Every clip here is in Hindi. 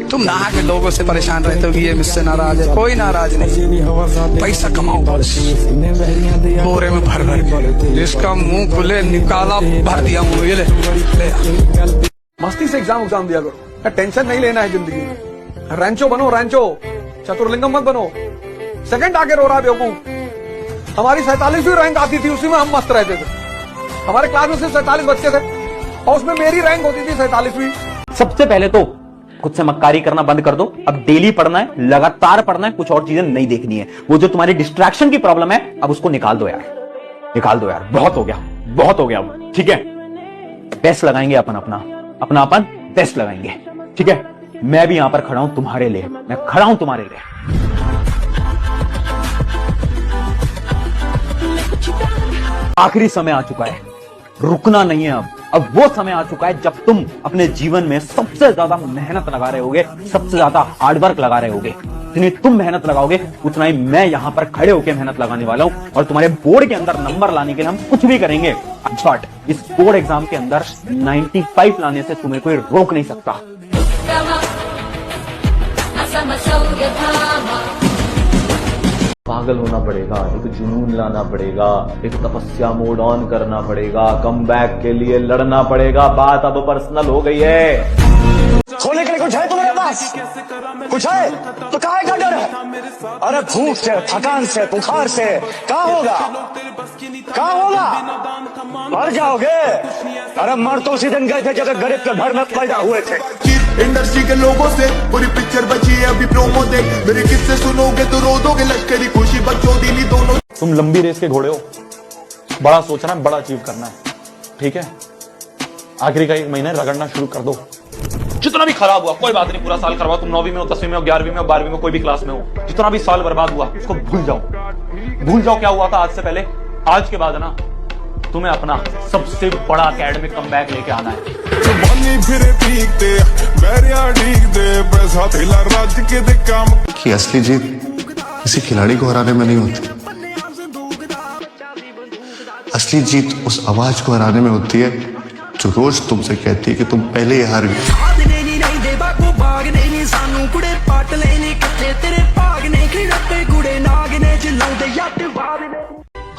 तुम नहा के लोगों से परेशान रहते हो कि ये मुझसे नाराज है। कोई नाराज नहीं, पैसा कमाओ बस, बोरे में भर भर के। जिसका मुंह खुले निकाला भर दिया मुंह। ये ले मस्ती से एग्जाम दिया करो, टेंशन नहीं लेना है जिंदगी में। रैंचो बनो, रैंचो, चतुर्लिंगम मत बनो। सेकंड आके रो रहा बेवकूफ। हमारी 47वीं रैंक आती थी, उसी में हम मस्त रहते थे। हमारे क्लास में सिर्फ 47 बच्चे थे और उसमें मेरी रैंक होती थी 47वीं। सबसे पहले तो खुद से मक्कारी करना बंद कर दो। अब डेली पढ़ना है, लगातार पढ़ना है, कुछ और चीजें नहीं देखनी है। वो जो तुम्हारी डिस्ट्रैक्शन की प्रॉब्लम है, अब उसको निकाल दो यार, निकाल दो यार। बहुत हो गया, बहुत हो गया अब, ठीक है। बेस्ट लगाएंगे अपना अपन बेस्ट लगाएंगे, ठीक है। मैं भी यहां पर खड़ा हूं तुम्हारे लिए, मैं खड़ा हूं तुम्हारे लिए। आखिरी समय आ चुका है, रुकना नहीं है अब वो समय आ चुका है जब तुम अपने जीवन में सबसे ज्यादा मेहनत लगा रहे होगे, सबसे ज्यादा हार्डवर्क लगा रहे होगे। जितनी तुम मेहनत लगाओगे उतना ही मैं यहां पर खड़े होकर मेहनत लगाने वाला हूं, और तुम्हारे बोर्ड के अंदर नंबर लाने के लिए हम कुछ भी करेंगे। बट इस बोर्ड एग्जाम के अंदर 95 लाने से तुम्हें कोई रोक नहीं सकता। पागल होना पड़ेगा, एक जुनून लाना पड़ेगा, एक तपस्या मोड ऑन करना पड़ेगा, कमबैक के लिए लड़ना पड़ेगा। बात अब पर्सनल हो गई है। सोने के लिए कुछ है तुम्हारे पास? कुछ है तो काहे का डर है? अरे भूख से, थकान से, बुखार से क्या होगा? क्या होगा? मर जाओगे। अरे मर तो उसी दिन गए थे जब गरीब के घर में पैदा हुए थे। इंडस्ट्री के लोगों से पूरी पिक्चर बची है, अभी प्रोमो देख। मेरे किस्से सुनोगे तो रो दोगे। लश्करी खुशी बच्चों दिली दोनों। तुम लंबी रेस के घोड़े हो, बड़ा सोचना है, बड़ा अचीव करना है, ठीक है। आखिरी का 1 महीना रगड़ना शुरू कर दो। जितना भी खराब हुआ कोई बात नहीं, पूरा साल खराब। तुम 9वीं में हो, 10वीं में हो, 11वीं में हो, 12वीं में, कोई भी क्लास में हो, जितना भी साल बर्बाद हुआ उसको भूल जाओ। भूल जाओ क्या हुआ था आज से पहले। आज के बाद है ना, तुम्हें अपना सबसे बड़ा एकेडमिक कमबैक लेके आना है। कि असली जीत किसी खिलाड़ी को हराने में नहीं होती, असली जीत उस आवाज को हराने में होती है जो रोज तुमसे कहती है कि तुम पहले ही हार गए।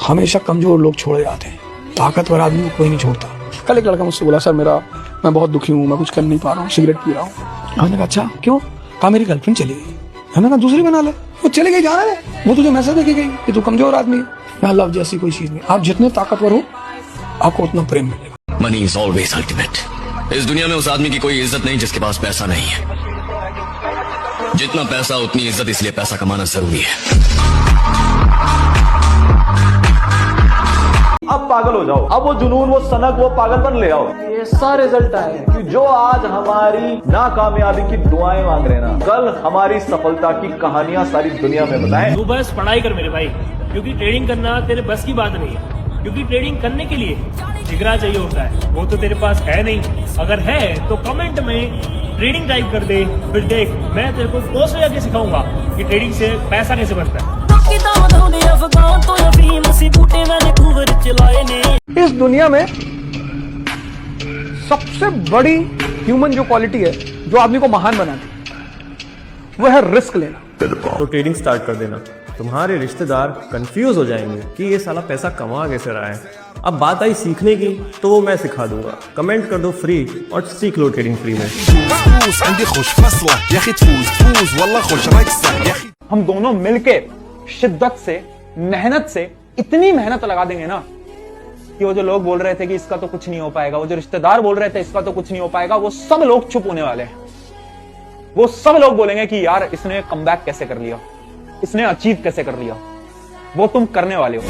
हमेशा कमजोर लोग छोड़े जाते हैं, ताकतवर आदमी को कोई नहीं छोड़ता। कल एक लड़का मुझसे बोला, सर मैं बहुत दुखी हूँ, मैं कुछ कर नहीं पा रहा हूँ, सिगरेट पी रहा हूँ। मैंने कहा अच्छा क्यों? कहा मेरी गर्लफ्रेंड चली गई। मैंने कहा दूसरी बना ले। वो चली गई, जाना है, वो तुझे मैसेज देके गई कि तू कमजोर आदमी है। यहाँ लव जैसी कोई चीज नहीं। आप जितने ताकतवर हो आपको उतना प्रेम मिलेगा। Money is always ultimate. इस दुनिया में उस आदमी की कोई इज्जत नहीं जिसके पास पैसा नहीं है। जितना पैसा उतनी इज्जत, इसलिए पैसा कमाना जरूरी है। अब पागल हो जाओ, अब वो जुनून, वो सनक, वो पागलपन ले आओ। ये सारे रिजल्ट आए कि जो आज हमारी नाकामयाबी की दुआएं मांग रहे ना, कल हमारी सफलता की कहानियां सारी दुनिया में बताएं। तू बस पढ़ाई कर मेरे भाई, क्योंकि ट्रेडिंग करना तेरे बस की बात नहीं है। क्योंकि ट्रेडिंग करने के लिए जिगरा चाहिए होता है, वो तो तेरे पास है नहीं। अगर है तो कमेंट में ट्रेडिंग टाइप कर दे, फिर देख मैं तेरे को कोर्स में जाके सिखाऊंगा कि ट्रेडिंग से पैसा कैसे बनता है। इस दुनिया में सबसे बड़ी ह्यूमन जो क्वालिटी है, जो आदमी को महान बनाती है, वो है रिस्क लेना। तो ट्रेडिंग स्टार्ट कर देना। तुम्हारे रिश्तेदार कंफ्यूज हो जाएंगे कि ये साला पैसा कमा कैसे रहा है। अब बात आई सीखने की, तो वो मैं सिखा दूंगा। कमेंट कर दो फ्री और सीख लो ट्रेडिंग फ्री में। हम दोनों मिलके शिद्दत से, मेहनत से इतनी मेहनत लगा देंगे ना कि वो जो लोग बोल रहे थे कि इसका तो कुछ नहीं हो पाएगा, वो जो रिश्तेदार बोल रहे थे इसका तो कुछ नहीं हो पाएगा, वो सब लोग चुप होने वाले हैं। वो सब लोग बोलेंगे कि यार इसने कमबैक कैसे कर लिया, इसने अचीव कैसे कर लिया। वो तुम करने वाले हो।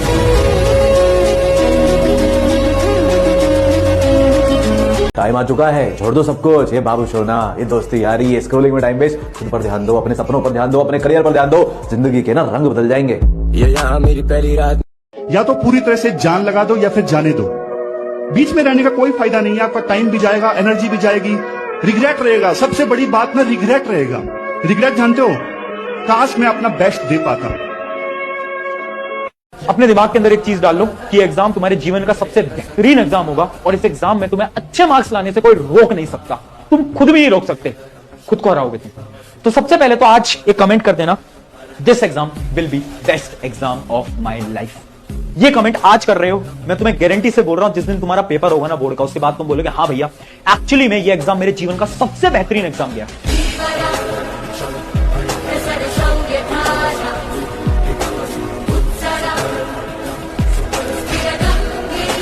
टाइम आ चुका है, छोड़ दो सब कुछ। ये बाबू सोना, ये दोस्ती यारी, ये स्क्रोलिंग में टाइम वेस्ट। खुद पर ध्यान दो, अपने सपनों पर ध्यान दो, अपने करियर पर ध्यान दो। जिंदगी के ना रंग बदल जाएंगे। ये यहाँ मेरी पहली रात। या तो पूरी तरह से जान लगा दो या फिर जाने दो। बीच में रहने का कोई फायदा नहीं है। आपका टाइम भी जाएगा, एनर्जी भी जाएगी, रिग्रेट रहेगा। सबसे बड़ी बात ना रिग्रेट रहेगा। रिग्रेट जानते हो, काश मैं अपना बेस्ट दे पाता। अपने दिमाग के अंदर एक चीज डाल लो कि एग्जाम तुम्हारे जीवन का सबसे बेहतरीन एग्जाम होगा, और इस एग्जाम में तुम्हें अच्छे मार्क्स लाने से कोई रोक नहीं सकता। तुम खुद भी नहीं रोक सकते। खुद को हराओगे तुम। तो सबसे पहले तो आज एक कमेंट कर देना, this exam will be best exam of my life. ये कमेंट आज कर रहे हो, मैं तुम्हें गारंटी से बोल रहा हूं जिस दिन तुम्हारा पेपर होगा ना बोर्ड का, उसके बाद तुम बोलोगे हाँ भैया एक्चुअली में ये एग्जाम मेरे जीवन का सबसे बेहतरीन एग्जाम गया।